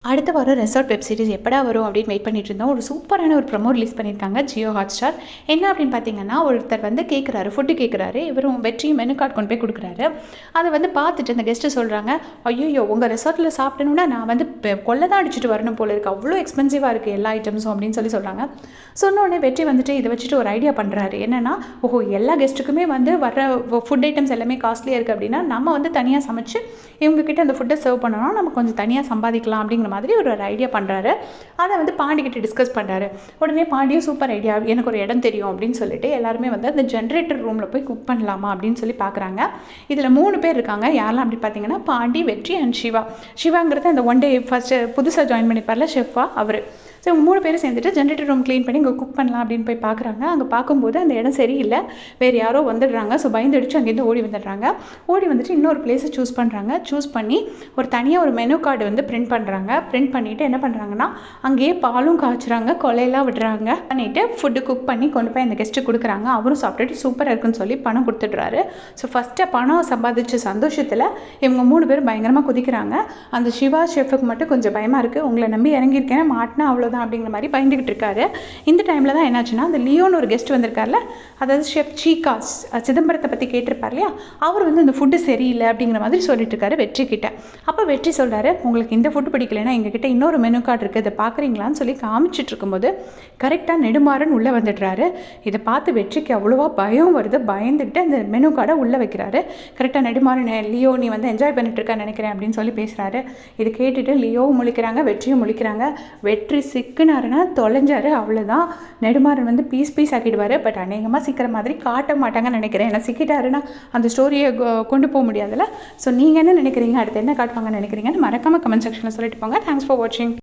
அடுத்த வாரம் resort web series எப்படா வரும் அப்படின்னு வெயிட் பண்ணிட்டு இருந்தோம். ஒரு சூப்பரான ஒரு ப்ரமோ ரிலீஸ் பண்ணியிருக்காங்க ஜியோ ஹாட்ஸ்டார். என்ன அப்படின்னு பார்த்தீங்கன்னா, ஒருத்தர் வந்து கேட்குறாரு, ஃபுட்டு கேட்குறாரு. இவரும் வெற்றி மெனு கார்டு கொண்டு போய் கொடுக்குறாரு. அதை வந்து பார்த்துட்டு அந்த கெஸ்ட்டு சொல்கிறாங்க, ஐயோ உங்கள் ரெசார்ட்டில் சாப்பிடணுன்னா நான் வந்து கொள்ளை தான் அடிச்சுட்டு வரணும் போல இருக்குது, அவ்வளோ எக்ஸ்பென்சிவாக இருக்குது எல்லா ஐட்டம்ஸும் அப்படின்னு சொல்கிறாங்க. சொன்னோடனே வெற்றி வந்துட்டு இதை வச்சுட்டு ஒரு ஐடியா பண்ணுறாரு. என்னென்னா, ஓஹோ எல்லா கெஸ்ட்டுக்குமே வந்து வர ஃபுட் ஐட்டம்ஸ் எல்லாமே காஸ்ட்லியாக இருக்குது அப்படின்னா நம்ம வந்து தனியாக சமைச்சு இவங்ககிட்ட அந்த ஃபுட்டை சர்வ் பண்ணோம்னா நம்ம கொஞ்சம் தனியாக சம்பாதிக்கலாம் அப்படிங்கிற மாதிரி ஒரு ஐடியா பண்ணுறாரு. அதை வந்து பாண்டிக்கிட்ட டிஸ்கஸ் பண்ணுறாரு. உடனே பாண்டியும் சூப்பர் ஐடியா, எனக்கு ஒரு இடம் தெரியும் அப்படின்னு சொல்லிட்டு எல்லாருமே வந்து அந்த ஜென்ரேட்டர் ரூமில் போய் குக் பண்ணலாமா அப்படின்னு சொல்லி பார்க்குறாங்க. இதில் 3 பேர் இருக்காங்க. யாரெல்லாம் அப்படி பார்த்தீங்கன்னா, பாண்டி, வெற்றி அண்ட் சிவா. சிவாங்கிறது அந்த ஒன் டே ஃபஸ்ட்டு புதுசாக ஜாயின் பண்ணிப்பார்ல ஷெஃபா அவர். ஸோ 3 பேரும் சேர்ந்துட்டு ஜென்ரேட்டர் ரூம் க்ளீன் பண்ணி இங்கே குக் பண்ணலாம் அப்படின்னு போய் பார்க்குறாங்க. அங்கே பார்க்கும்போது அந்த இடம் சரியில்லை, வேறு யாரோ வந்துடுறாங்க. ஸோ பயந்துடிச்சு அங்கேருந்து ஓடி வந்துடுறாங்க. ஓடி வந்துட்டு இன்னொரு பிளேஸை சூஸ் பண்ணுறாங்க. சூஸ் பண்ணி ஒரு தனியாக ஒரு மெனு கார்டு வந்து பிரிண்ட் பண்ணுறாங்க. பிரிண்ட் பண்ணிவிட்டு என்ன பண்ணுறாங்கன்னா, அங்கேயே பாலும் காய்ச்சுறாங்க, கொலையெல்லாம் விடுறாங்க. பண்ணிவிட்டு ஃபுட்டு குக் பண்ணி கொண்டு போய் அந்த கெஸ்ட்டு கொடுக்குறாங்க. அவரும் சாப்பிட்டுட்டு சூப்பராக இருக்குன்னு சொல்லி பணம் கொடுத்துட்றாரு. ஸோ ஃபஸ்ட்டு பணம் சம்பாதிச்ச சந்தோஷத்தில் இவங்க 3 பேரும் பயங்கரமாக குதிக்கிறாங்க. அந்த சிவா ஷெஃபுக்கு மட்டும் கொஞ்சம் பயமாக இருக்குது. உங்களை நம்பி இறங்கியிருக்கேன், மாட்டினா அவ்வளோதான் அப்படிங்கிற மாதிரி பயந்துகிட்டு இருக்காரு. இந்த டைமில் தான் என்னாச்சுன்னா, அந்த லியோன்னு ஒரு கெஸ்ட் வந்திருக்காருல, அதாவது ஷெஃப் சீகாஸ் சிதம்பரத்தை பற்றி கேட்டிருப்பார் இல்லையா, அவர் வந்து இந்த ஃபுட்டு சரியில்லை அப்படிங்கிற மாதிரி சொல்லிட்டு இருக்காரு வெற்றி கிட்ட. அப்போ வெற்றி சொல்கிறாரு, உங்களுக்கு இந்த ஃபுட்டு பிடிக்கலைன்னா எங்ககிட்ட இன்னொரு மெனு கார்டு இருக்குது, இதை பார்க்குறீங்களான்னு சொல்லி காமிச்சிட்டு இருக்கும்போது கரெக்டாக நெடுமாறன் உள்ளே வந்துடுறாரு. இதை பார்த்து வெற்றிக்கு அவ்வளோவா பயம் வருது. பயந்துக்கிட்டு அந்த மெனு கார்டை உள்ளே வைக்கிறாரு. கரெக்டாக நெடுமாறன், லியோ நீ வந்து என்ஜாய் பண்ணிட்டு இருக்கான்னு நினைக்கிறேன் அப்படின்னு சொல்லி பேசுகிறாரு. இது கேட்டுட்டு லியோவும் முழிக்கிறாங்க, வெற்றியும் முழிக்கிறாங்க. வெற்றி சிக்குனாருன்னா தொலைஞ்சாரு, அவ்வளோதான். நெடுமாறன் வந்து பீஸ் ஆக்கிடுவார். பட் அநேகமாக சிக்கிற மாதிரி காட்ட மாட்டாங்கன்னு நினைக்கிறேன். ஏன்னா சிக்கிட்டாருன்னா அந்த ஸ்டோரியை கொண்டு போக முடியாதுல்ல. ஸோ நீங்கள் என்ன நினைக்கிறீங்க, அடுத்து என்ன காட்டுவாங்கன்னு நினைக்கிறீங்கன்னு மறக்காமல் கமெண்ட் செக்ஷனில் சொல்லிட்டு போங்க. தேங்க்ஸ் ஃபார் வாட்சிங்.